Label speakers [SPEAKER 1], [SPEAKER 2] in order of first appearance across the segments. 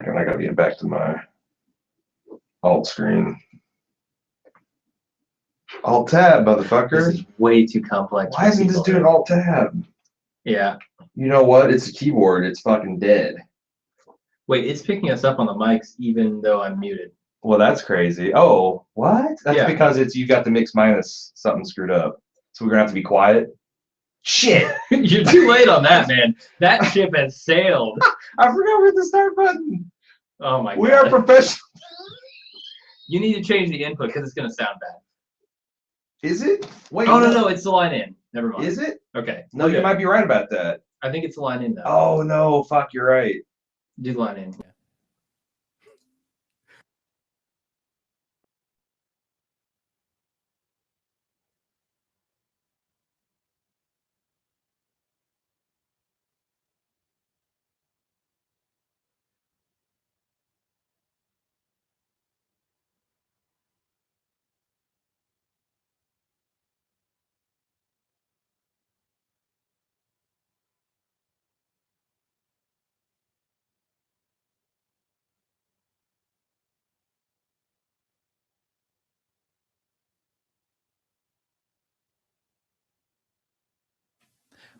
[SPEAKER 1] And I gotta get back to my alt screen. Alt tab, motherfucker.
[SPEAKER 2] This is way too complex.
[SPEAKER 1] Why isn't this doing alt tab?
[SPEAKER 2] Yeah.
[SPEAKER 1] You know what? It's a keyboard. It's fucking dead.
[SPEAKER 2] Wait, it's picking us up on the mics even though I'm muted.
[SPEAKER 1] Well, that's crazy. Oh, what? That's because you got the mix minus something screwed up. So we're gonna have to be quiet. Shit!
[SPEAKER 2] You're too late on that, man. That ship has sailed.
[SPEAKER 1] I forgot where the start button.
[SPEAKER 2] Oh my god.
[SPEAKER 1] We are professional.
[SPEAKER 2] You need to change the input because it's gonna sound bad.
[SPEAKER 1] Is it? Wait.
[SPEAKER 2] Oh no, it's the line in. Never mind.
[SPEAKER 1] Is it?
[SPEAKER 2] Okay.
[SPEAKER 1] No, you might be right about that.
[SPEAKER 2] I think it's the line in though.
[SPEAKER 1] Oh no, fuck, you're right.
[SPEAKER 2] Do the line in. Yeah.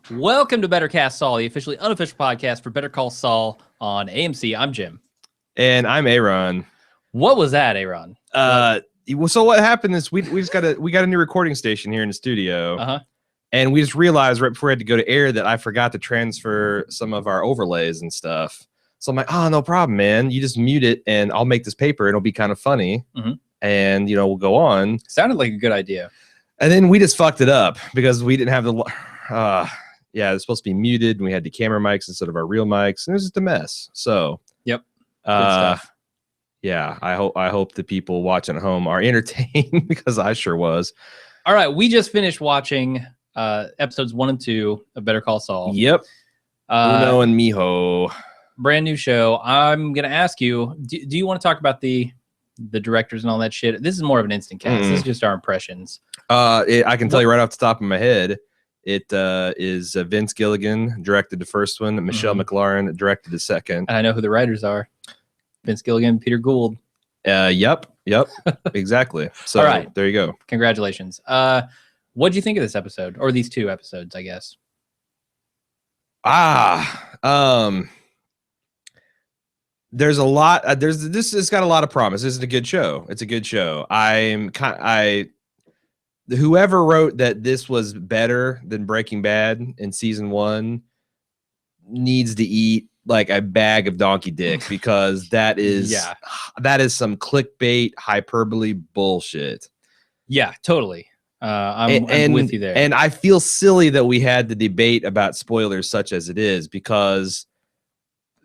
[SPEAKER 2] Welcome to Better Cast Saul, the officially unofficial podcast for Better Call Saul on AMC. I'm Jim.
[SPEAKER 3] And I'm Aaron.
[SPEAKER 2] What was that, Aaron?
[SPEAKER 3] So what happened is we got a new recording station here in the studio. And we just realized right before we had to go to air that I forgot to transfer some of our overlays and stuff. So I'm like, oh, no problem, man. You just mute it and I'll make this paper. It'll be kind of funny. And, we'll go on.
[SPEAKER 2] Sounded like a good idea.
[SPEAKER 3] And then we just fucked it up because we didn't have the... yeah, it's supposed to be muted, and we had the camera mics instead of our real mics, and it was just a mess. So,
[SPEAKER 2] yep, good stuff.
[SPEAKER 3] Yeah, I hope the people watching at home are entertained because I sure was.
[SPEAKER 2] All right, we just finished watching episodes 1 and 2 of Better Call Saul.
[SPEAKER 3] Yep, Uno and Mijo,
[SPEAKER 2] brand new show. I'm gonna ask you, do you want to talk about the directors and all that shit? This is more of an instant cast. This is just our impressions.
[SPEAKER 3] I can tell you right off the top of my head. It is Vince Gilligan directed the first one. Michelle McLaren directed the second.
[SPEAKER 2] And I know who the writers are. Vince Gilligan, Peter Gould.
[SPEAKER 3] Yep, exactly. So
[SPEAKER 2] all right,
[SPEAKER 3] there you go.
[SPEAKER 2] Congratulations. What do you think of this episode, or these 2 episodes, I guess?
[SPEAKER 3] There's a lot. This has got a lot of promise. This is a good show. It's a good show. Whoever wrote that this was better than Breaking Bad in season 1 needs to eat like a bag of donkey dick because that is some clickbait hyperbole bullshit. Yeah,
[SPEAKER 2] totally. I'm with you there.
[SPEAKER 3] And I feel silly that we had the debate about spoilers such as it is because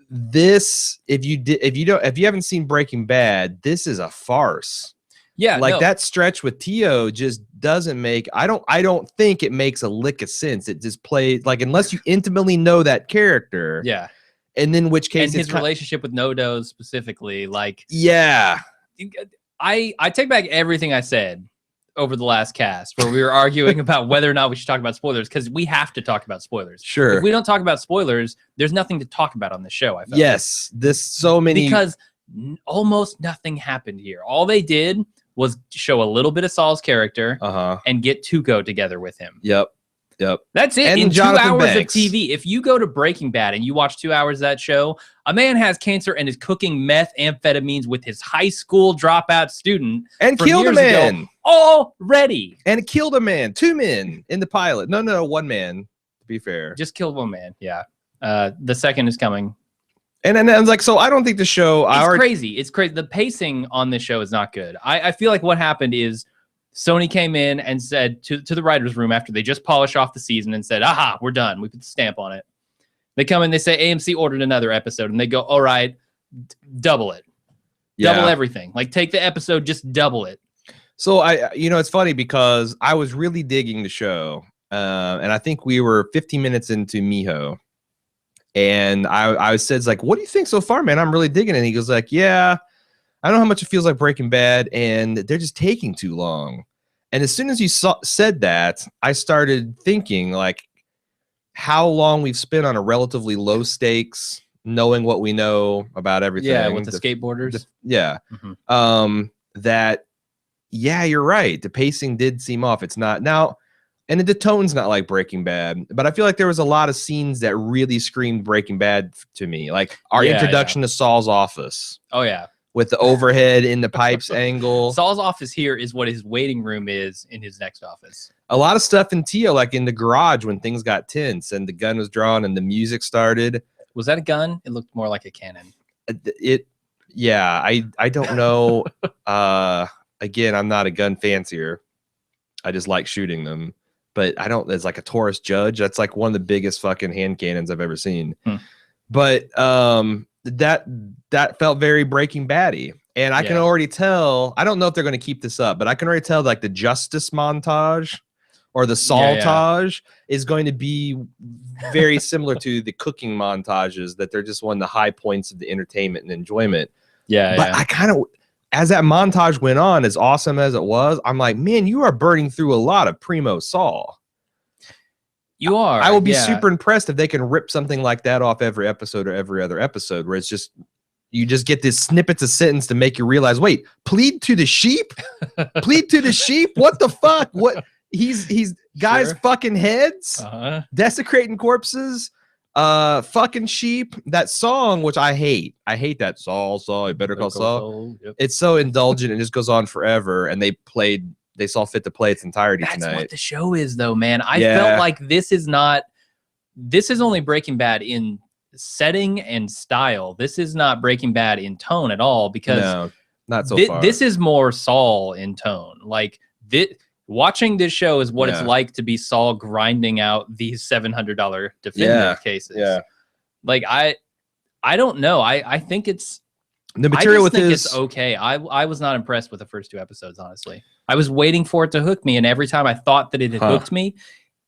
[SPEAKER 3] this, if you haven't seen Breaking Bad, this is a farce.
[SPEAKER 2] Yeah,
[SPEAKER 3] like that stretch with Tio just doesn't make. I don't think it makes a lick of sense. It just plays like unless you intimately know that character.
[SPEAKER 2] Yeah,
[SPEAKER 3] and then which case
[SPEAKER 2] and his relationship with Nodo specifically, like
[SPEAKER 3] yeah,
[SPEAKER 2] I take back everything I said over the last cast where we were arguing about whether or not we should talk about spoilers because we have to talk about spoilers.
[SPEAKER 3] Sure,
[SPEAKER 2] if we don't talk about spoilers, there's nothing to talk about on the show. I felt
[SPEAKER 3] yes, this so many
[SPEAKER 2] because almost nothing happened here. All they did was show a little bit of Saul's character and get Tuco together with him.
[SPEAKER 3] Yep.
[SPEAKER 2] That's it.
[SPEAKER 3] And
[SPEAKER 2] in
[SPEAKER 3] Jonathan
[SPEAKER 2] 2 hours
[SPEAKER 3] Banks.
[SPEAKER 2] of TV, if you go to Breaking Bad and you watch 2 hours of that show, a man has cancer and is cooking methamphetamines with his high school dropout student
[SPEAKER 3] and killed a man
[SPEAKER 2] already.
[SPEAKER 3] And it killed a man, 2 men in the pilot. No, 1 man. To be fair,
[SPEAKER 2] just killed 1 man. Yeah. The second is coming.
[SPEAKER 3] And then I was like, so I don't think the show...
[SPEAKER 2] crazy. It's crazy. The pacing on this show is not good. I feel like what happened is Sony came in and said to the writer's room after they just polish off the season and said, aha, we're done. We put the stamp on it. They come in, they say AMC ordered another episode, and they go, all right, double it. Double everything. Like, take the episode, just double it.
[SPEAKER 3] So, it's funny because I was really digging the show, and I think we were 15 minutes into Mijo. And I said, like, what do you think so far, man? I'm really digging it. And he goes like, yeah, I don't know how much it feels like Breaking Bad, and they're just taking too long. And as soon as you said that, I started thinking, like, how long we've spent on a relatively low stakes knowing what we know about everything.
[SPEAKER 2] Yeah, with the skateboarders.
[SPEAKER 3] Yeah. That, yeah, you're right. The pacing did seem off. It's not now, and the tone's not like Breaking Bad, but I feel like there was a lot of scenes that really screamed Breaking Bad to me. Like our introduction to Saul's office.
[SPEAKER 2] Oh, yeah.
[SPEAKER 3] With the overhead in the pipes angle.
[SPEAKER 2] Saul's office here is what his waiting room is in his next office.
[SPEAKER 3] A lot of stuff in Tio, like in the garage when things got tense and the gun was drawn and the music started.
[SPEAKER 2] Was that a gun? It looked more like a cannon.
[SPEAKER 3] Yeah, I don't know. Again, I'm not a gun fancier. I just like shooting them. But I don't, it's like a Taurus Judge. That's like one of the biggest fucking hand cannons I've ever seen. But that felt very Breaking Bad-y. And I can already tell, I don't know if they're going to keep this up, but I can already tell like the Justice montage or the Saultage is going to be very similar to the cooking montages, that they're just one of the high points of the entertainment and enjoyment. But I kind of, as that montage went on, as awesome as it was, I'm like, man, you are burning through a lot of primo Saul.
[SPEAKER 2] You are.
[SPEAKER 3] I will be super impressed if they can rip something like that off every episode or every other episode, where it's just, you just get these snippets of sentence to make you realize, wait, plead to the sheep? Plead to the sheep? What the fuck? What? He's guys fucking heads, desecrating corpses, fucking sheep. That song, which I hate that Saul, you better call Saul. It's so indulgent and just goes on forever. And they saw fit to play its entirety tonight.
[SPEAKER 2] That's what the show is, though, man. I felt like this is only Breaking Bad in setting and style. This is not Breaking Bad in tone at all, because
[SPEAKER 3] not so far.
[SPEAKER 2] This is more Saul in tone. Like watching this show is what it's like to be Saul grinding out these $700 definitive cases. Like I don't know. I think it's
[SPEAKER 3] the material with his.
[SPEAKER 2] It's okay. I was not impressed with the first 2 episodes, honestly. I was waiting for it to hook me, and every time I thought that it had hooked me,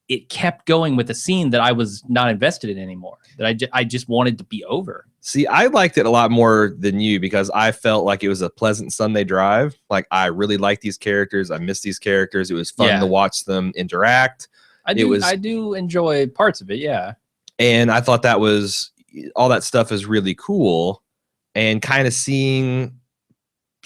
[SPEAKER 2] it kept going with a scene that I was not invested in anymore, that I just wanted to be over.
[SPEAKER 3] See, I liked it a lot more than you, because I felt like it was a pleasant Sunday drive. Like, I really like these characters. I miss these characters. It was fun to watch them interact.
[SPEAKER 2] I do enjoy parts of it, yeah.
[SPEAKER 3] And I thought that was, all that stuff is really cool. And kind of seeing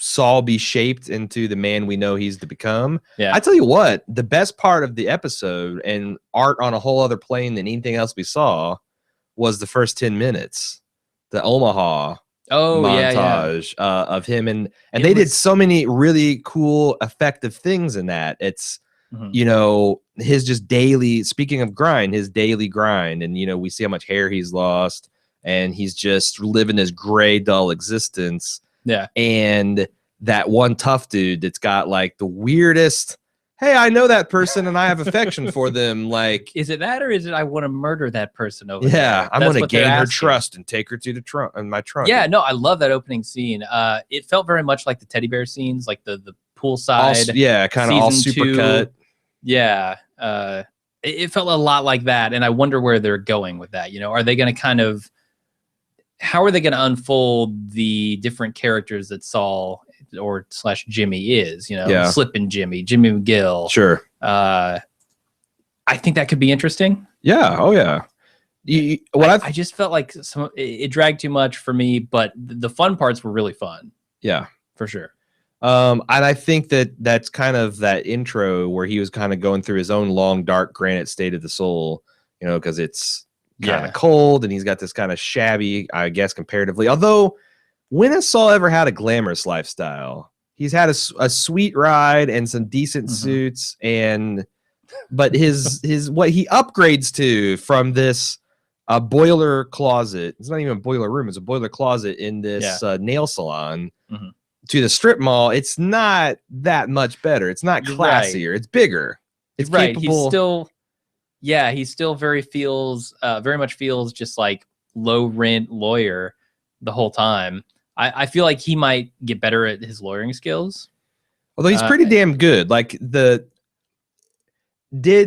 [SPEAKER 3] Saul be shaped into the man we know he's to become. I tell you what, the best part of the episode, and art on a whole other plane than anything else we saw, was the first 10 minutes. The Omaha montage of him. And they did so many really cool, effective things in that. It's, you know, his just daily, speaking of grind, his daily grind. And, you know, we see how much hair he's lost, and he's just living this gray, dull existence. And that one tough dude that's got like the weirdest, hey, I know that person and I have affection for them. Like,
[SPEAKER 2] is it that, or is it I want to murder that person over there?
[SPEAKER 3] I'm going to gain her trust and take her to the trunk and my trunk.
[SPEAKER 2] Yeah, no, I love that opening scene. It felt very much like the teddy bear scenes, like the poolside.
[SPEAKER 3] Kind of all super cut.
[SPEAKER 2] Yeah, it felt a lot like that, and I wonder where they're going with that. You know, are they going to kind of, how are they going to unfold the different characters that Saul or / Jimmy is, you know, Slippin' Jimmy McGill.
[SPEAKER 3] Sure.
[SPEAKER 2] I think that could be interesting.
[SPEAKER 3] Yeah. Oh yeah.
[SPEAKER 2] I just felt like it dragged too much for me, but the fun parts were really fun.
[SPEAKER 3] Yeah,
[SPEAKER 2] for sure.
[SPEAKER 3] And I think that's kind of that intro where he was kind of going through his own long, dark, granite state of the soul, you know, because it's kind of cold and he's got this kind of shabby, I guess, comparatively. Although, when has Saul ever had a glamorous lifestyle? He's had a sweet ride and some decent suits, but his what he upgrades to from this boiler closet, it's not even a boiler room, it's a boiler closet in this nail salon, to the strip mall, it's not that much better. It's not classier. It's bigger. It's capable.
[SPEAKER 2] He still very much feels just like low rent lawyer the whole time. I feel like he might get better at his lawyering skills.
[SPEAKER 3] Although he's pretty damn good. Like, did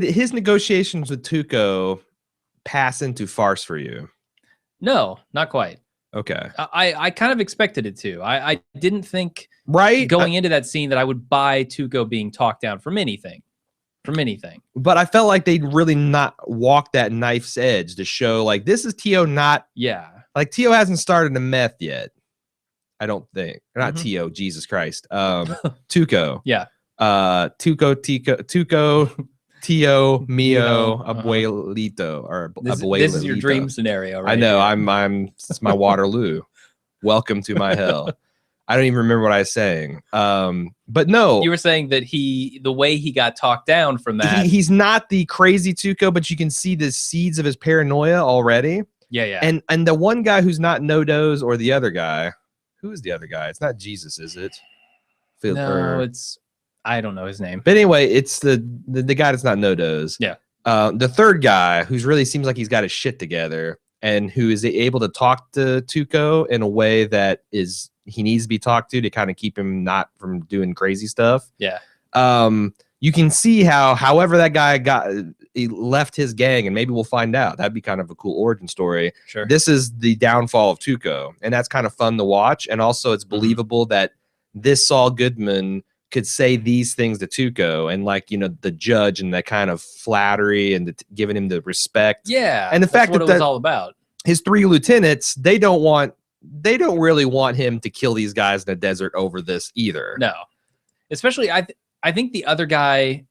[SPEAKER 3] his negotiations with Tuco pass into farce for you?
[SPEAKER 2] No, not quite.
[SPEAKER 3] Okay.
[SPEAKER 2] I kind of expected it to. I didn't think going into that scene that I would buy Tuco being talked down from anything. But I felt like they'd really not walk that knife's edge to show like, this is Tio not
[SPEAKER 3] Like Tio hasn't started a meth yet. I don't think. Not
[SPEAKER 2] Mhm.
[SPEAKER 3] Tio, Jesus Christ. Tuco.
[SPEAKER 2] Yeah.
[SPEAKER 3] Tuco, Tio, Mio,
[SPEAKER 2] Uh-huh.
[SPEAKER 3] Abuelito, or
[SPEAKER 2] This is your
[SPEAKER 3] Abuelito.
[SPEAKER 2] dream scenario, right?
[SPEAKER 3] I know.
[SPEAKER 2] here.
[SPEAKER 3] It's my Waterloo. Welcome to my hell. I don't even remember what I was saying. But no,
[SPEAKER 2] You were saying that the way he got talked down from that.
[SPEAKER 3] he's not the crazy Tuco, but you can see the seeds of his paranoia already.
[SPEAKER 2] Yeah.
[SPEAKER 3] And the one guy who's not No-Doz or the other guy, who is the other guy? It's not Jesus, is it?
[SPEAKER 2] I don't know his name.
[SPEAKER 3] But anyway, it's the guy that's not No-Doz.
[SPEAKER 2] Yeah.
[SPEAKER 3] The third guy who's really seems like he's got his shit together and who is able to talk to Tuco in a way that he needs to be talked to kind of keep him not from doing crazy stuff.
[SPEAKER 2] Yeah.
[SPEAKER 3] You can see however that guy he left his gang, and maybe we'll find out. That'd be kind of a cool origin story.
[SPEAKER 2] Sure.
[SPEAKER 3] This is the downfall of Tuco, and that's kind of fun to watch. And also, it's believable that this Saul Goodman could say these things to Tuco, and the judge and that kind of flattery and giving him the respect.
[SPEAKER 2] Yeah.
[SPEAKER 3] And the fact
[SPEAKER 2] what it was all about.
[SPEAKER 3] His 3 lieutenants, they don't really want him to kill these guys in the desert over this either.
[SPEAKER 2] No. Especially, I think the other guy,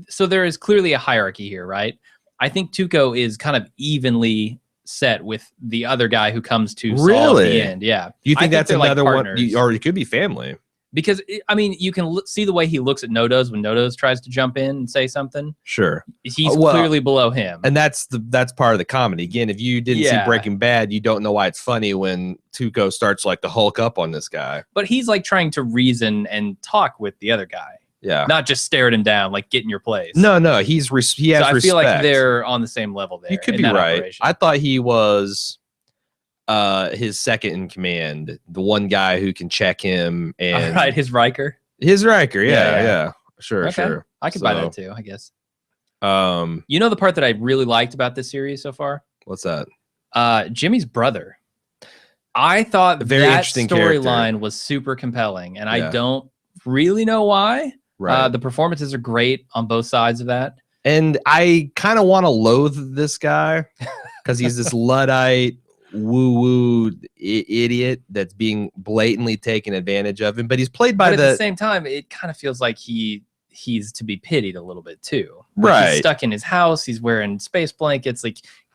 [SPEAKER 2] so there is clearly a hierarchy here, right? I think Tuco is kind of evenly set with the other guy who comes to Saul at the end. Yeah.
[SPEAKER 3] You think that's another one?
[SPEAKER 2] Partners.
[SPEAKER 3] Or it could be family.
[SPEAKER 2] Because, you can see the way he looks at No-Doz when No-Doz tries to jump in and say something.
[SPEAKER 3] Sure.
[SPEAKER 2] He's clearly below him.
[SPEAKER 3] And that's part of the comedy. Again, if you didn't see Breaking Bad, you don't know why it's funny when Tuco starts to Hulk up on this guy.
[SPEAKER 2] But he's trying to reason and talk with the other guy.
[SPEAKER 3] Yeah.
[SPEAKER 2] Not just stare at him down, get in your place.
[SPEAKER 3] No, he has respect.
[SPEAKER 2] I feel like they're on the same level there.
[SPEAKER 3] You could be right. Operation. I thought he was his second in command, the one guy who can check him and
[SPEAKER 2] his Riker.
[SPEAKER 3] Yeah. Sure.
[SPEAKER 2] I could buy that too, I guess. The part that I really liked about this series so far?
[SPEAKER 3] What's that?
[SPEAKER 2] Jimmy's brother. I thought
[SPEAKER 3] very
[SPEAKER 2] that
[SPEAKER 3] interesting
[SPEAKER 2] storyline was super compelling, and I don't really know why.
[SPEAKER 3] Right.
[SPEAKER 2] The performances are great on both sides of that.
[SPEAKER 3] And I kind of want to loathe this guy because he's this Luddite, woo-woo idiot that's being blatantly taken advantage of him. But he's played by
[SPEAKER 2] at the same time, it kind of feels like he's to be pitied a little bit too.
[SPEAKER 3] Right.
[SPEAKER 2] He's stuck in his house. He's wearing space blankets.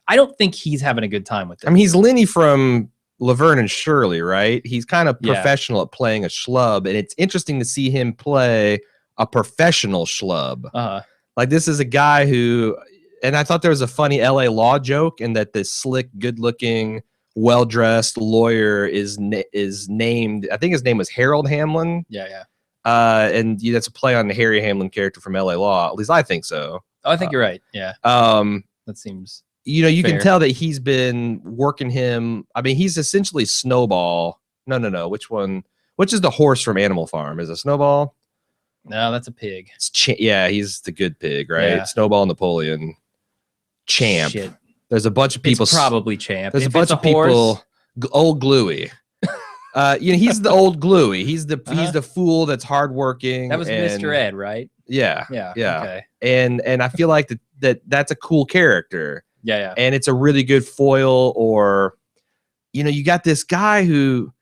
[SPEAKER 2] I don't think he's having a good time with it.
[SPEAKER 3] I mean, he's Lenny from Laverne and Shirley, right? He's kind of professional at playing a schlub, and it's interesting to see him play a professional schlub. This is a guy who, and I thought there was a funny LA Law joke in that this slick, good-looking, well-dressed lawyer is named, I think his name was Harold Hamlin.
[SPEAKER 2] Yeah.
[SPEAKER 3] And that's a play on the Harry Hamlin character from LA Law. At least I think so.
[SPEAKER 2] Oh, I think you're right. Yeah. That seems
[SPEAKER 3] you
[SPEAKER 2] fair.
[SPEAKER 3] can tell that he's been working him. I mean, he's essentially Snowball. No. Which one? Which is the horse from Animal Farm? Is it Snowball?
[SPEAKER 2] No, that's a pig.
[SPEAKER 3] He's the good pig, right?
[SPEAKER 2] Yeah.
[SPEAKER 3] Snowball Napoleon. Champ.
[SPEAKER 2] Shit.
[SPEAKER 3] There's a bunch of people.
[SPEAKER 2] It's probably Champ.
[SPEAKER 3] There's a bunch of people. Old Gluey. He's the old Gluey. He's the fool that's hardworking.
[SPEAKER 2] That was Mr. Ed, right?
[SPEAKER 3] Yeah.
[SPEAKER 2] Okay.
[SPEAKER 3] And I feel like that's a cool character.
[SPEAKER 2] Yeah.
[SPEAKER 3] And it's a really good foil. Or, you got this guy who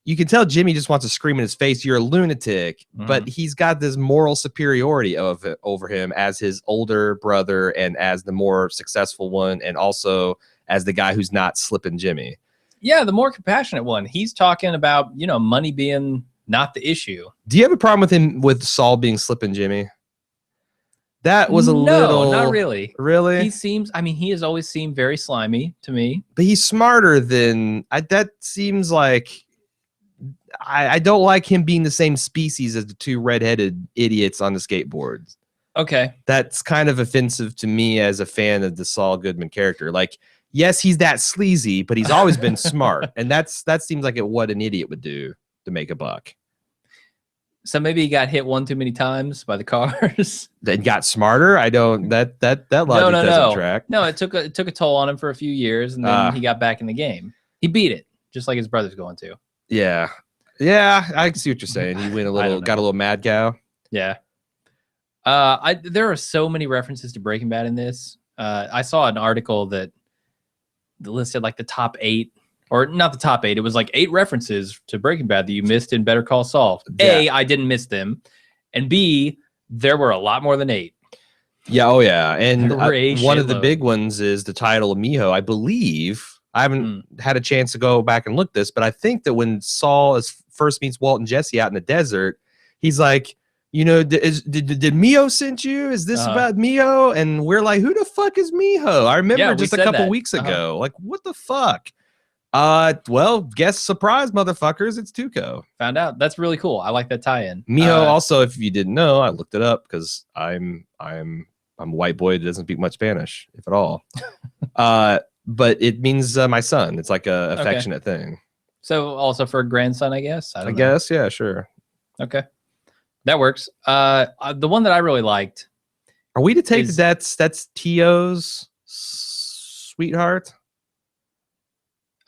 [SPEAKER 3] you can tell Jimmy just wants to scream in his face, "You're a lunatic," but he's got this moral superiority over him as his older brother and as the more successful one, and also as the guy who's not slipping Jimmy.
[SPEAKER 2] Yeah, the more compassionate one. He's talking about, money being not the issue.
[SPEAKER 3] Do you have a problem with Saul being slipping Jimmy? That was little.
[SPEAKER 2] No, not really.
[SPEAKER 3] Really?
[SPEAKER 2] He has always seemed very slimy to me.
[SPEAKER 3] But he's smarter than that seems like. I don't like him being the same species as the 2 redheaded idiots on the skateboards.
[SPEAKER 2] Okay.
[SPEAKER 3] That's kind of offensive to me as a fan of the Saul Goodman character. Yes, he's that sleazy, but he's always been smart. And that seems like what an idiot would do to make a buck.
[SPEAKER 2] So maybe he got hit one too many times by the cars.
[SPEAKER 3] Then got smarter? I don't that logic doesn't track.
[SPEAKER 2] No, it took a toll on him for a few years, and then he got back in the game. He beat it, just like his brother's going to.
[SPEAKER 3] Yeah, I see what you're saying. He got a little mad cow.
[SPEAKER 2] Yeah. There are so many references to Breaking Bad in this. I saw an article that listed the top 8 or not the top 8. It was like 8 references to Breaking Bad that you missed in Better Call Saul. A, I didn't miss them, and B, there were a lot more than 8.
[SPEAKER 3] Yeah, oh yeah, and one of the
[SPEAKER 2] shitload.
[SPEAKER 3] big ones is the title of Miho. I believe I haven't had a chance to go back and look this, but I think that when Saul first meets Walt and Jesse out in the desert, he's like, you know, did Miho sent you? Is this about Miho? And we're like, who the fuck is Miho? I remember just a couple weeks ago. Like, what the fuck? Well, guess surprise, motherfuckers. It's Tuco.
[SPEAKER 2] Found out. That's really cool. I like that tie-in.
[SPEAKER 3] Miho also, if you didn't know, I looked it up because I'm a white boy that doesn't speak much Spanish, if at all. But it means my son. It's like a affectionate thing. So
[SPEAKER 2] also for a grandson, I guess. I
[SPEAKER 3] guess, yeah, sure.
[SPEAKER 2] Okay, that works. The one that I really liked.
[SPEAKER 3] Are we to take that's Tio's sweetheart?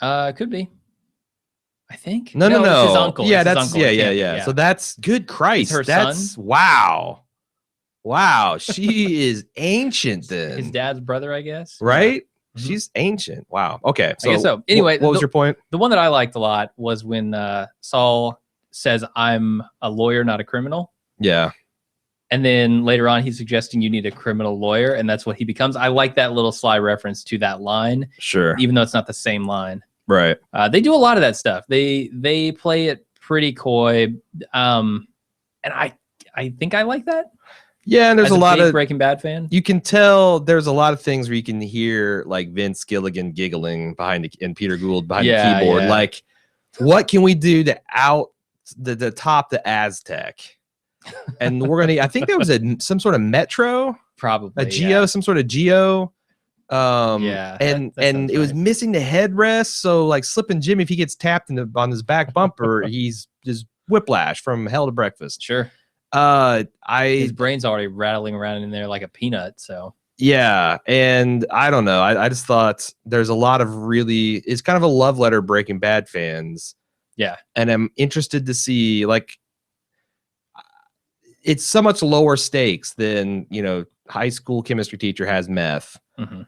[SPEAKER 2] Could be. I think.
[SPEAKER 3] No.
[SPEAKER 2] It's his uncle.
[SPEAKER 3] Yeah,
[SPEAKER 2] it's his uncle.
[SPEAKER 3] Yeah. So that's good Christ.
[SPEAKER 2] It's her
[SPEAKER 3] that's
[SPEAKER 2] son?
[SPEAKER 3] Wow. She is ancient then.
[SPEAKER 2] His dad's brother, I guess.
[SPEAKER 3] Right? She's ancient. Wow. Okay.
[SPEAKER 2] So I guess so. Anyway,
[SPEAKER 3] what was your point?
[SPEAKER 2] The one that I liked a lot was when Saul says, "I'm a lawyer, not a criminal."
[SPEAKER 3] Yeah.
[SPEAKER 2] And then later on, he's suggesting you need a criminal lawyer, and that's what he becomes. I like that little sly reference to that line.
[SPEAKER 3] Sure.
[SPEAKER 2] Even though it's not the same line.
[SPEAKER 3] Right.
[SPEAKER 2] They do a lot of that stuff. They play it pretty coy. And I think I like that.
[SPEAKER 3] Yeah, and there's a lot of
[SPEAKER 2] Breaking Bad fan.
[SPEAKER 3] You can tell there's a lot of things where you can hear like Vince Gilligan giggling behind and Peter Gould behind the keyboard. Yeah. Like, what can we do to top the Aztec? And we're gonna. I think there was some sort of metro,
[SPEAKER 2] probably
[SPEAKER 3] a geo, some sort of geo.
[SPEAKER 2] Yeah,
[SPEAKER 3] and it was missing the headrest. So like Slippin' Jimmy, if he gets tapped on his back bumper, he's just whiplash from hell to breakfast.
[SPEAKER 2] Sure.
[SPEAKER 3] His
[SPEAKER 2] brain's already rattling around in there like a peanut. So
[SPEAKER 3] yeah, and I don't know. I just thought there's a lot of it's kind of a love letter Breaking Bad fans.
[SPEAKER 2] Yeah,
[SPEAKER 3] and I'm interested to see like it's so much lower stakes than high school chemistry teacher has meth.
[SPEAKER 2] Mm-hmm.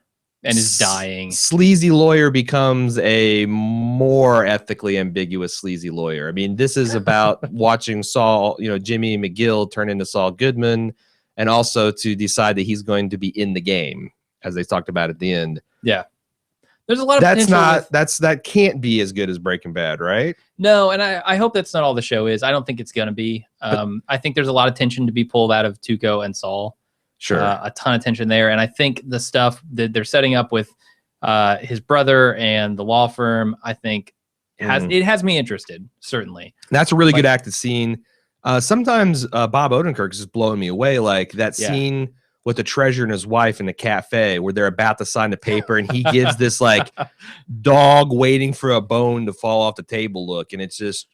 [SPEAKER 2] And is dying.
[SPEAKER 3] Sleazy lawyer becomes a more ethically ambiguous sleazy lawyer. I mean, this is about watching Saul, Jimmy McGill turn into Saul Goodman, and also to decide that he's going to be in the game, as they talked about at the end.
[SPEAKER 2] Yeah. There's a lot of
[SPEAKER 3] that can't be as good as Breaking Bad, right?
[SPEAKER 2] No, and I hope that's not all the show is. I don't think it's gonna be. I think there's a lot of tension to be pulled out of Tuco and Saul.
[SPEAKER 3] Sure.
[SPEAKER 2] A ton of tension there. And I think the stuff that they're setting up with his brother and the law firm, I think it has me interested, certainly.
[SPEAKER 3] That's a really good acted scene. Sometimes Bob Odenkirk is just blowing me away. Like that scene with the treasurer and his wife in the cafe where they're about to sign the paper and he gives this like dog waiting for a bone to fall off the table look. And it's just,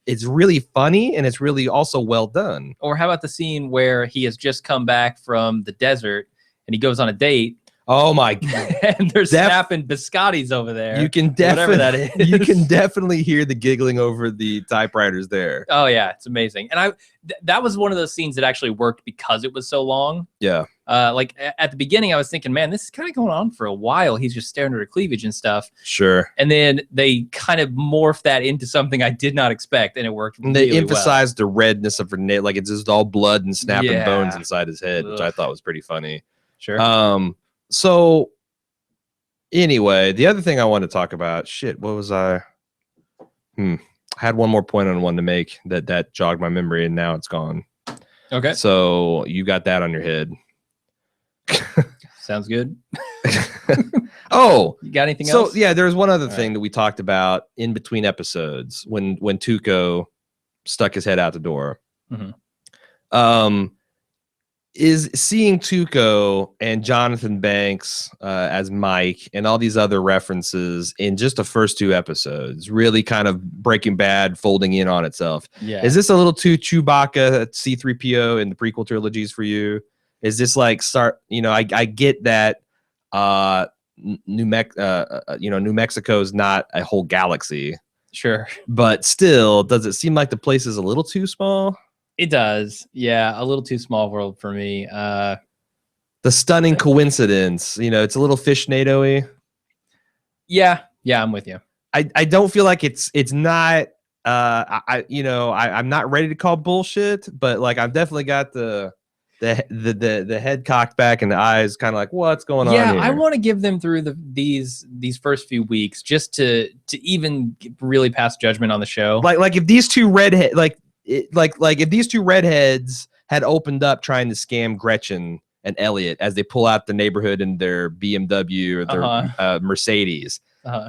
[SPEAKER 3] it's really funny and it's really also well done.
[SPEAKER 2] Or how about the scene where he has just come back from the desert and he goes on a date?
[SPEAKER 3] Oh my God.
[SPEAKER 2] And they're snapping biscottis over there.
[SPEAKER 3] You can
[SPEAKER 2] whatever that is.
[SPEAKER 3] You can definitely hear the giggling over the typewriters there.
[SPEAKER 2] Oh yeah, it's amazing. And that was one of those scenes that actually worked because it was so long.
[SPEAKER 3] Yeah.
[SPEAKER 2] Like at the beginning I was thinking, man, this is kind of going on for a while. He's just staring at her cleavage and stuff.
[SPEAKER 3] Sure.
[SPEAKER 2] And then they kind of morphed that into something I did not expect, and it worked
[SPEAKER 3] and they emphasized the redness of her nail, like it's just all blood and snapping bones inside his head, which I thought was pretty funny.
[SPEAKER 2] Sure.
[SPEAKER 3] So anyway, the other thing I wanted to talk about, what was I had one more point on one to make that jogged my memory and now it's gone.
[SPEAKER 2] Okay.
[SPEAKER 3] So you got that on your head.
[SPEAKER 2] Sounds good.
[SPEAKER 3] Oh,
[SPEAKER 2] you got anything else?
[SPEAKER 3] So yeah, there's one other thing that we talked about in between episodes when Tuco stuck his head out the door.
[SPEAKER 2] Mm-hmm.
[SPEAKER 3] Is seeing Tuco and Jonathan Banks as Mike and all these other references in just the first 2 episodes, really kind of Breaking Bad folding in on itself.
[SPEAKER 2] Yeah.
[SPEAKER 3] Is this a little too Chewbacca, C-3PO in the prequel trilogies for you? Is this like I get that New Mexico is not a whole galaxy.
[SPEAKER 2] Sure.
[SPEAKER 3] But still, does it seem like the place is a little too small?
[SPEAKER 2] It does. Yeah, a little too small world for me.
[SPEAKER 3] The stunning coincidence, it's a little fishnado-y.
[SPEAKER 2] Yeah, I'm with you.
[SPEAKER 3] I don't feel like it's not I'm not ready to call bullshit, but like I've definitely got the head cocked back and the eyes kind of like, what's going on here?
[SPEAKER 2] I want to give them through these first few weeks just to even really pass judgment on the show.
[SPEAKER 3] Like if these two if these two redheads had opened up trying to scam Gretchen and Elliot as they pull out the neighborhood in their BMW or their Mercedes.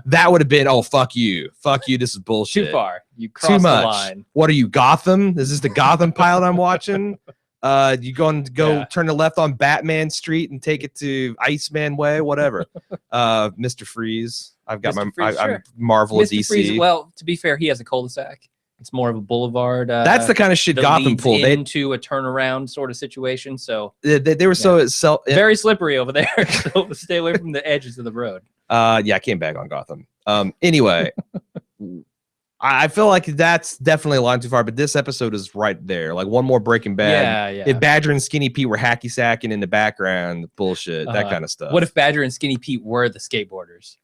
[SPEAKER 3] That would have been, oh, fuck you, this is bullshit.
[SPEAKER 2] Too far. You crossed the line.
[SPEAKER 3] What are you, Gotham? Is this the Gotham pilot I'm watching? You going to go turn the left on Batman Street and take it to Iceman Way, whatever. Mr. Freeze. I've got I'm Marvel
[SPEAKER 2] Mr.
[SPEAKER 3] DC.
[SPEAKER 2] Freeze, well, to be fair, he has a cul-de-sac. It's more of a boulevard.
[SPEAKER 3] That's the kind of shit Gotham pulled
[SPEAKER 2] into a turnaround sort of situation. So
[SPEAKER 3] they were
[SPEAKER 2] very slippery over there. So stay away from the edges of the road.
[SPEAKER 3] I came back on Gotham. Anyway, I feel like that's definitely a line too far, but this episode is right there. Like one more Breaking Bad.
[SPEAKER 2] Yeah.
[SPEAKER 3] If Badger and Skinny Pete were hacky sacking in the background, bullshit, that kind of stuff.
[SPEAKER 2] What if Badger and Skinny Pete were the skateboarders?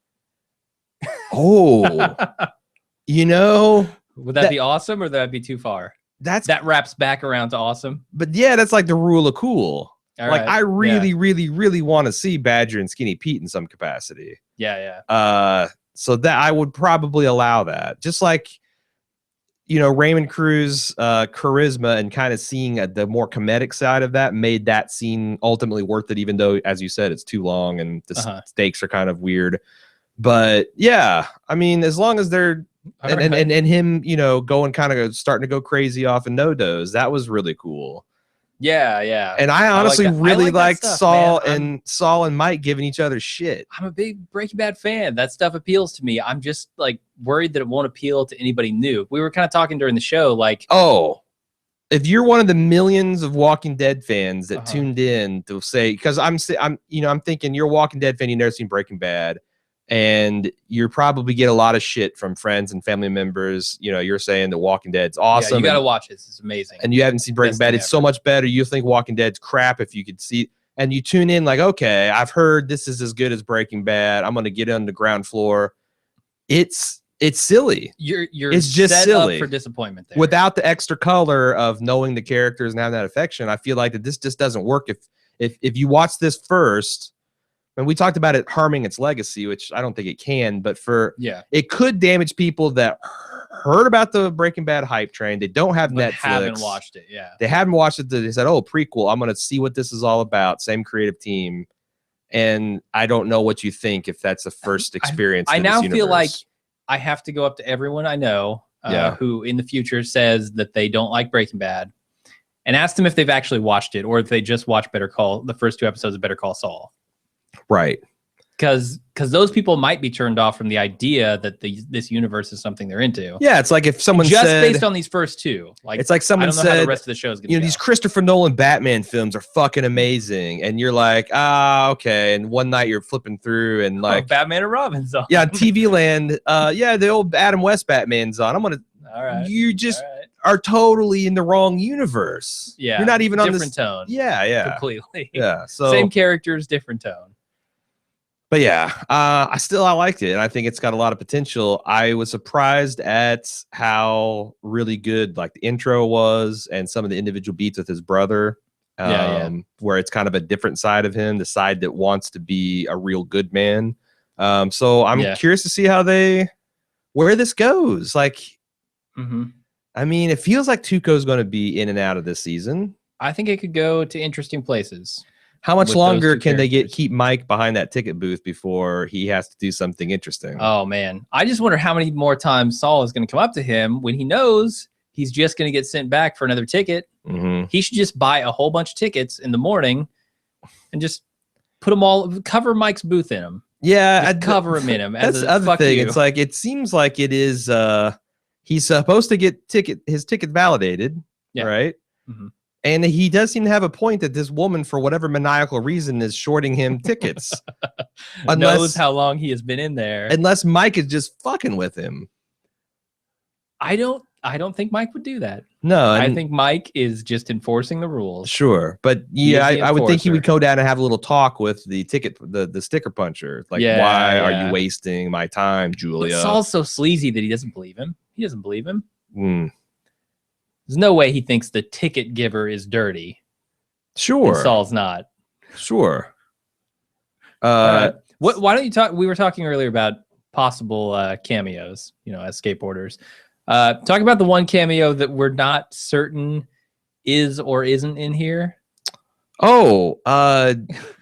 [SPEAKER 3] Oh,
[SPEAKER 2] would that be awesome, or would that be too far? That wraps back around to awesome.
[SPEAKER 3] But yeah, that's like the rule of cool.
[SPEAKER 2] All
[SPEAKER 3] like
[SPEAKER 2] right.
[SPEAKER 3] I really, really, really want to see Badger and Skinny Pete in some capacity.
[SPEAKER 2] Yeah.
[SPEAKER 3] So that I would probably allow that. Just like, Raymond Cruz' charisma and kind of seeing the more comedic side of that made that scene ultimately worth it, even though, as you said, it's too long and the stakes are kind of weird. But yeah, I mean, as long as they're and him, going kind of starting to go crazy off and no-dos, that was really cool.
[SPEAKER 2] Yeah.
[SPEAKER 3] And I honestly really liked
[SPEAKER 2] Saul
[SPEAKER 3] and Mike giving each other shit.
[SPEAKER 2] I'm a big Breaking Bad fan. That stuff appeals to me. I'm just like worried that it won't appeal to anybody new. We were kind of talking during the show, like,
[SPEAKER 3] oh, if you're one of the millions of Walking Dead fans that tuned in to say, because I'm thinking you're a Walking Dead fan, you've never seen Breaking Bad, and you probably get a lot of shit from friends and family members. You're saying that Walking Dead's awesome.
[SPEAKER 2] Yeah, you gotta watch this. It's amazing.
[SPEAKER 3] And you haven't seen Breaking Bad. It's so much better. You think Walking Dead's crap if you could see, and you tune in like, okay, I've heard this is as good as Breaking Bad. I'm gonna get on the ground floor. It's silly.
[SPEAKER 2] It's just set silly up for disappointment there.
[SPEAKER 3] Without the extra color of knowing the characters and having that affection. I feel like that this just doesn't work if you watch this first. And we talked about it harming its legacy, which I don't think it can, but it could damage people that heard about the Breaking Bad hype train. They don't have Netflix.
[SPEAKER 2] Haven't watched it. Yeah.
[SPEAKER 3] They haven't watched it. They said, oh, prequel. I'm going to see what this is all about. Same creative team. And I don't know what you think if that's the first experience.
[SPEAKER 2] I now feel like I have to go up to everyone I know who in the future says that they don't like Breaking Bad and ask them if they've actually watched it or if they just watched the first 2 episodes of Better Call Saul.
[SPEAKER 3] Right.
[SPEAKER 2] Because those people might be turned off from the idea that this universe is something they're into.
[SPEAKER 3] Yeah, it's like if someone
[SPEAKER 2] just
[SPEAKER 3] said,
[SPEAKER 2] based on these first 2. Like
[SPEAKER 3] it's like someone
[SPEAKER 2] I don't know
[SPEAKER 3] said,
[SPEAKER 2] how the rest of the show is going to
[SPEAKER 3] these Christopher Nolan Batman films are fucking amazing, and you're like, okay. And one night you're flipping through and like
[SPEAKER 2] Batman and Robin's on.
[SPEAKER 3] Yeah, TV Land. The old Adam West Batman's on.
[SPEAKER 2] All right.
[SPEAKER 3] You just are totally in the wrong universe.
[SPEAKER 2] Yeah,
[SPEAKER 3] you're not even on
[SPEAKER 2] different tone.
[SPEAKER 3] Yeah,
[SPEAKER 2] completely.
[SPEAKER 3] Yeah, so
[SPEAKER 2] same characters, different tone.
[SPEAKER 3] But yeah, I liked it, and I think it's got a lot of potential. I was surprised at how really good like the intro was, and some of the individual beats with his brother. Where it's kind of a different side of him, the side that wants to be a real good man. So I'm curious to see where this goes. Like, I mean, it feels like Tuco's going to be in and out of this season.
[SPEAKER 2] I think it could go to interesting places.
[SPEAKER 3] How much longer can they keep Mike behind that ticket booth before he has to do something interesting?
[SPEAKER 2] Oh, man. I just wonder how many more times Saul is going to come up to him when he knows he's just going to get sent back for another ticket. He should just buy a whole bunch of tickets in the morning and just put them all, cover Mike's booth in them.
[SPEAKER 3] Yeah.
[SPEAKER 2] I'd cover him in them.
[SPEAKER 3] That's the other thing. It's like, it seems like it is, he's supposed to get his ticket validated, right? And he does seem to have a point that this woman, for whatever maniacal reason, is shorting him tickets.
[SPEAKER 2] Knows how long he has been in there.
[SPEAKER 3] Unless Mike is just fucking with him.
[SPEAKER 2] I I don't think Mike would do that.
[SPEAKER 3] No,
[SPEAKER 2] I think Mike is just enforcing the rules.
[SPEAKER 3] Sure, but yeah,
[SPEAKER 2] He is the
[SPEAKER 3] I would think he would
[SPEAKER 2] enforcer.
[SPEAKER 3] go down and have a little talk with the the sticker puncher. Like,
[SPEAKER 2] Yeah,
[SPEAKER 3] why are
[SPEAKER 2] yeah.
[SPEAKER 3] you wasting my time,
[SPEAKER 2] But
[SPEAKER 3] Julia?
[SPEAKER 2] Saul's so sleazy that he doesn't believe him. He doesn't believe him.
[SPEAKER 3] Mm,
[SPEAKER 2] There's no way he thinks the ticket giver is dirty.
[SPEAKER 3] sure,
[SPEAKER 2] And Saul's not.
[SPEAKER 3] sure.
[SPEAKER 2] Why don't you talk? We were talking earlier about possible cameos, as skateboarders. Talk about the one cameo that we're not certain is or isn't in here.
[SPEAKER 3] Oh,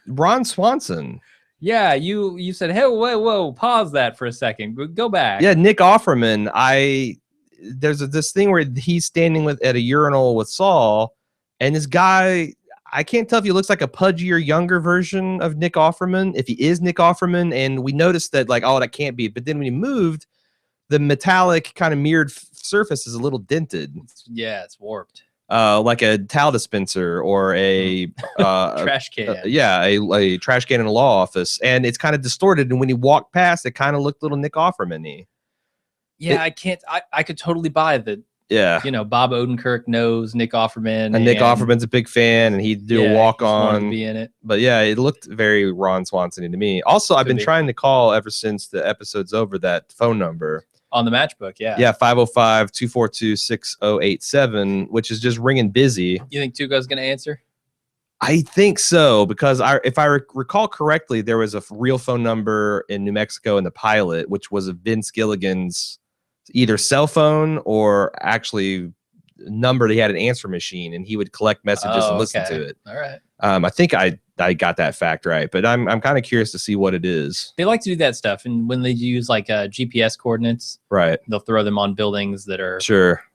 [SPEAKER 3] Ron Swanson.
[SPEAKER 2] Yeah, you said, hey, whoa, pause that for a second. Go back.
[SPEAKER 3] Yeah, Nick Offerman. There's this thing where he's standing at a urinal with Saul, and this guy, I can't tell if he looks like a pudgier, younger version of Nick Offerman, if he is Nick Offerman, and we noticed that, like, oh, that can't be. But then when he moved, the metallic kind of mirrored surface is a little dented.
[SPEAKER 2] Yeah, it's warped.
[SPEAKER 3] Like a towel dispenser or a
[SPEAKER 2] trash can.
[SPEAKER 3] A trash can in a law office, and it's kind of distorted. And when he walked past, it kind of looked little Nick Offerman-y.
[SPEAKER 2] Yeah, I could totally buy that.
[SPEAKER 3] Yeah,
[SPEAKER 2] Bob Odenkirk knows Nick Offerman,
[SPEAKER 3] and Nick Offerman's a big fan, and he'd do a walk on.
[SPEAKER 2] Be in it.
[SPEAKER 3] But yeah, it looked very Ron Swanson to me. Also, I've been trying to call ever since the episode's over that phone number.
[SPEAKER 2] On the matchbook, yeah.
[SPEAKER 3] Yeah, 505-242-6087, which is just ringing busy.
[SPEAKER 2] You think Tuco's going to answer?
[SPEAKER 3] I think so, because if I recall correctly, there was a real phone number in New Mexico in the pilot, which was of Vince Gilligan's either cell phone or actually number that he had an answer machine, and he would collect messages and listen to it.
[SPEAKER 2] All right.
[SPEAKER 3] I think I got that fact right, but I'm kind of curious to see what it is.
[SPEAKER 2] They like to do that stuff, and when they use like GPS coordinates,
[SPEAKER 3] right,
[SPEAKER 2] they'll throw them on buildings that are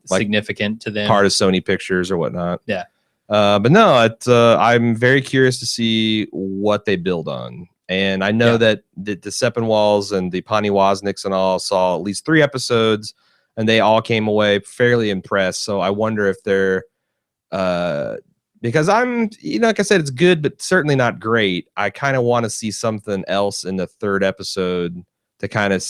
[SPEAKER 2] significant to them,
[SPEAKER 3] part of Sony Pictures or whatnot.
[SPEAKER 2] Yeah.
[SPEAKER 3] But no, I'm very curious to see what they build on. And I know that the Seppenwalls and the Pawnee Wozniaks and all saw at least 3 episodes, and they all came away fairly impressed. So I wonder if they're, because I'm, like I said, it's good, but certainly not great. I kind of want to see something else in the 3rd episode to kind of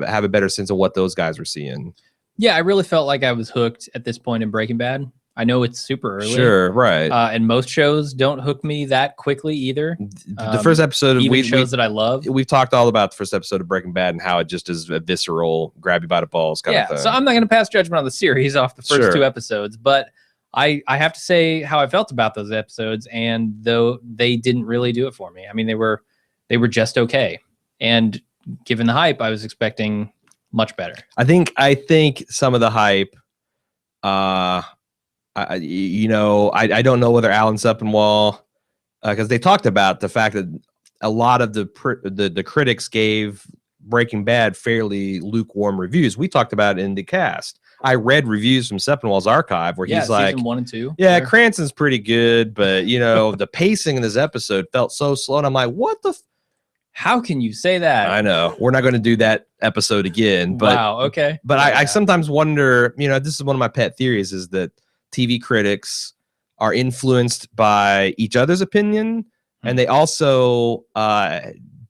[SPEAKER 3] have a better sense of what those guys were seeing. Yeah,
[SPEAKER 2] I really felt like I was hooked at this point in Breaking Bad. I know it's super early.
[SPEAKER 3] Sure, right.
[SPEAKER 2] And most shows don't hook me that quickly either.
[SPEAKER 3] The first episode of
[SPEAKER 2] shows that I love.
[SPEAKER 3] We've talked all about the first episode of Breaking Bad and how it just is a visceral, grab you by the balls kind of thing.
[SPEAKER 2] So I'm not going to pass judgment on the series off the first 2 episodes, but I have to say how I felt about those episodes, and though they didn't really do it for me. I mean, they were just okay. And given the hype, I was expecting much better. I think
[SPEAKER 3] some of the hype, I don't know whether Alan Sepinwall, because they talked about the fact that a lot of the critics gave Breaking Bad fairly lukewarm reviews. We talked about it in the cast. I read reviews from Sepinwall's archive where he's like,
[SPEAKER 2] season 1 and 2.
[SPEAKER 3] Yeah, sure. Cranston's pretty good, but the pacing in this episode felt so slow. And I'm like, what the?
[SPEAKER 2] How can you say that?
[SPEAKER 3] I know we're not going to do that episode again. But
[SPEAKER 2] wow, okay.
[SPEAKER 3] But I sometimes wonder, this is one of my pet theories, is that TV critics are influenced by each other's opinion, and they also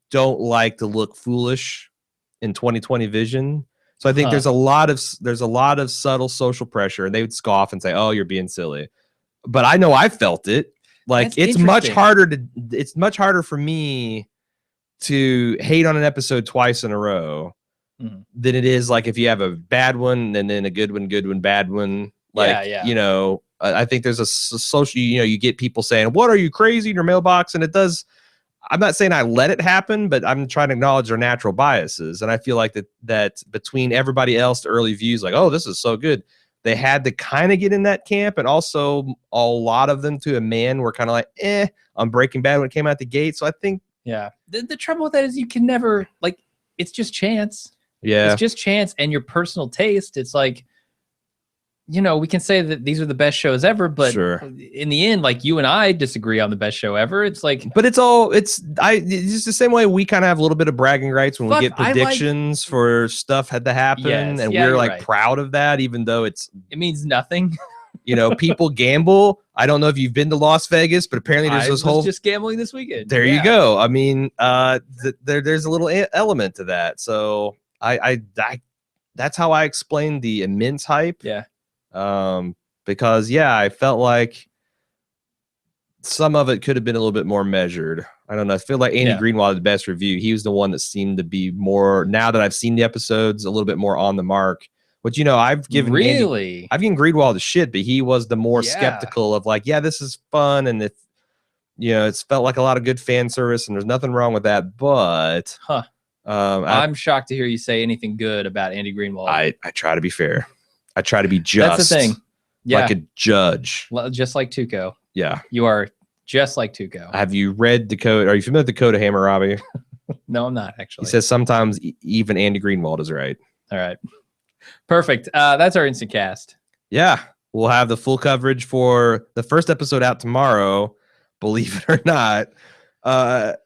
[SPEAKER 3] don't like to look foolish in 2020 vision. So I think there's a lot of subtle social pressure, and they would scoff and say, "Oh, you're being silly." But I know I felt it. Like it's much harder for me to hate on an episode twice in a row than it is like if you have a bad one and then a good one, bad one. Like, I think there's a social, you get people saying, "What, are you crazy?" in your mailbox. And it does. I'm not saying I let it happen, but I'm trying to acknowledge their natural biases. And I feel like that between everybody else, the early views, like, "Oh, this is so good," they had to kind of get in that camp. And also a lot of them to a man were kind of like, on Breaking Bad when it came out the gate. So I think,
[SPEAKER 2] the trouble with that is you can never, like, it's just chance.
[SPEAKER 3] Yeah.
[SPEAKER 2] It's just chance and your personal taste. It's like, we can say that these are the best shows ever, but in the end, like, you and I disagree on the best show ever. It's like,
[SPEAKER 3] but it's just the same way we kind of have a little bit of bragging rights when we get predictions for stuff had to happen, and we're like proud of that, even though it
[SPEAKER 2] means nothing.
[SPEAKER 3] People gamble. I don't know if you've been to Las Vegas, but apparently there's this whole
[SPEAKER 2] just gambling this weekend.
[SPEAKER 3] There you go. I mean, there's a little element to that. So I that's how I explained the immense hype.
[SPEAKER 2] Yeah.
[SPEAKER 3] Because I felt like some of it could have been a little bit more measured. I don't know. I feel like Andy Greenwald had the best review. He was the one that seemed to be more, now that I've seen the episodes, a little bit more on the mark. But I've given Greenwald a shit, but he was the more skeptical of like, this is fun, and if it's felt like a lot of good fan service, and there's nothing wrong with that. But
[SPEAKER 2] I'm shocked to hear you say anything good about Andy Greenwald.
[SPEAKER 3] I try to be fair. I try to be just.
[SPEAKER 2] That's the thing. Yeah.
[SPEAKER 3] Like a judge.
[SPEAKER 2] Just like Tuco.
[SPEAKER 3] Yeah.
[SPEAKER 2] You are just like Tuco.
[SPEAKER 3] Have you read Dakota? Are you familiar with Dakota Hammurabi?
[SPEAKER 2] No, I'm not actually.
[SPEAKER 3] He says sometimes even Andy Greenwald is right.
[SPEAKER 2] All right. Perfect. That's our instant cast.
[SPEAKER 3] Yeah. We'll have the full coverage for the first episode out tomorrow, believe it or not,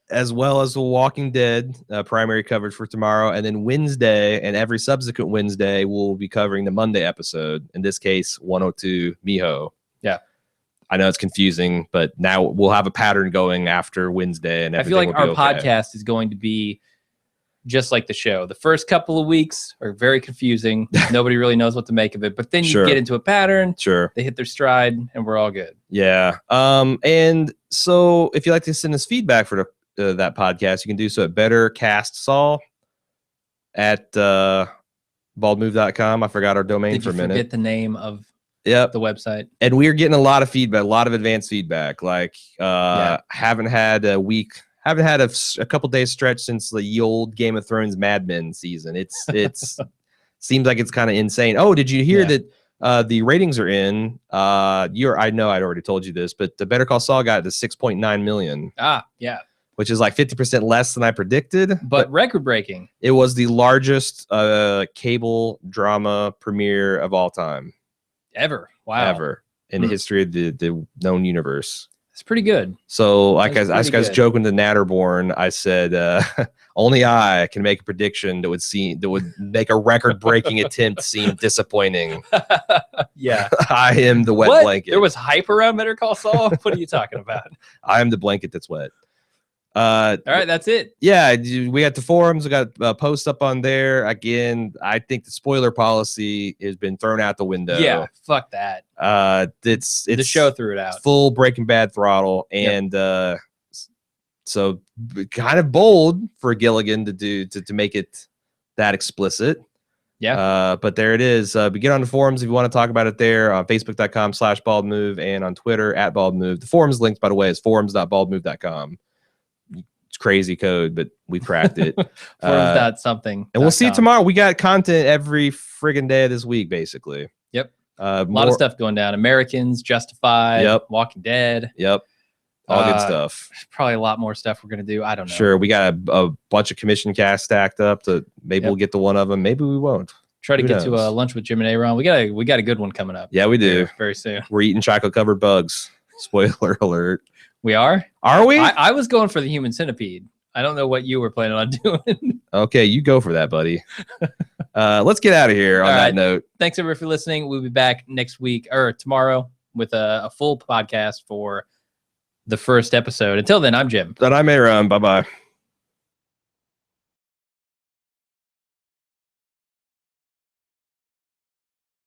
[SPEAKER 3] as well as the Walking Dead primary coverage for tomorrow. And then Wednesday and every subsequent Wednesday, we'll be covering the Monday episode. In this case, 102 Miho.
[SPEAKER 2] Yeah.
[SPEAKER 3] I know it's confusing, but now we'll have a pattern going after Wednesday. And
[SPEAKER 2] I feel like our podcast is going to be just like the show. The first couple of weeks are very confusing. Nobody really knows what to make of it. But then you get into a pattern.
[SPEAKER 3] Sure.
[SPEAKER 2] They hit their stride, and we're all good.
[SPEAKER 3] Yeah. And so if you'd like to send us feedback for that podcast, you can do so at bettercastsaul at baldmove.com. I forgot our domain for a minute.
[SPEAKER 2] Forget the name of the website.
[SPEAKER 3] And we're getting a lot of feedback, a lot of advanced feedback. Like haven't had a couple days stretch since the old Game of Thrones Mad Men season. It's seems like it's kind of insane. Oh, did you hear that the ratings are in? I know I'd already told you this, but the Better Call Saul got to 6.9 million.
[SPEAKER 2] Yeah.
[SPEAKER 3] Which is like 50% less than I predicted.
[SPEAKER 2] But record breaking.
[SPEAKER 3] It was the largest cable drama premiere of all time.
[SPEAKER 2] Ever. Wow.
[SPEAKER 3] Ever in the history of the known universe.
[SPEAKER 2] It's pretty good.
[SPEAKER 3] So, like, I was joking to Natterborn. I said, only I can make a prediction that would make a record-breaking attempt seem disappointing.
[SPEAKER 2] Yeah.
[SPEAKER 3] I am the wet blanket.
[SPEAKER 2] There was hype around Better Call Saul? What are you talking about?
[SPEAKER 3] I am the blanket that's wet.
[SPEAKER 2] All right, that's it.
[SPEAKER 3] Yeah, we got the forums. We got posts up on there. Again, I think the spoiler policy has been thrown out the window.
[SPEAKER 2] Yeah, fuck that.
[SPEAKER 3] It's
[SPEAKER 2] the show threw it out.
[SPEAKER 3] Full Breaking Bad throttle, and so kind of bold for Gilligan to do to make it that explicit.
[SPEAKER 2] Yeah.
[SPEAKER 3] But there it is. But get on the forums if you want to talk about it there on Facebook.com/baldmove and on Twitter @baldmove. The forums linked, by the way, is forums.baldmove.com. It's crazy code, but we cracked it.
[SPEAKER 2] Something.
[SPEAKER 3] And we'll see you tomorrow. We got content every friggin' day of this week, basically.
[SPEAKER 2] Yep. A lot of stuff going down. Americans, Justified, Walking Dead.
[SPEAKER 3] Yep. All good stuff.
[SPEAKER 2] Probably a lot more stuff we're going to do. I don't know.
[SPEAKER 3] Sure. We got a bunch of commission casts stacked up to maybe we'll get to one of them. Maybe we won't.
[SPEAKER 2] Try to get to a lunch with Jim and Aaron. We got a good one coming up.
[SPEAKER 3] Yeah, we do.
[SPEAKER 2] Very soon.
[SPEAKER 3] We're eating chocolate covered bugs. Spoiler alert.
[SPEAKER 2] We are?
[SPEAKER 3] Are we?
[SPEAKER 2] I was going for the human centipede. I don't know what you were planning on doing.
[SPEAKER 3] Okay, you go for that, buddy. Let's get out of here on that note.
[SPEAKER 2] Thanks, everyone, for listening. We'll be back next week or tomorrow with a full podcast for the first episode. Until then, I'm Jim.
[SPEAKER 3] And I'm Aaron. Bye-bye.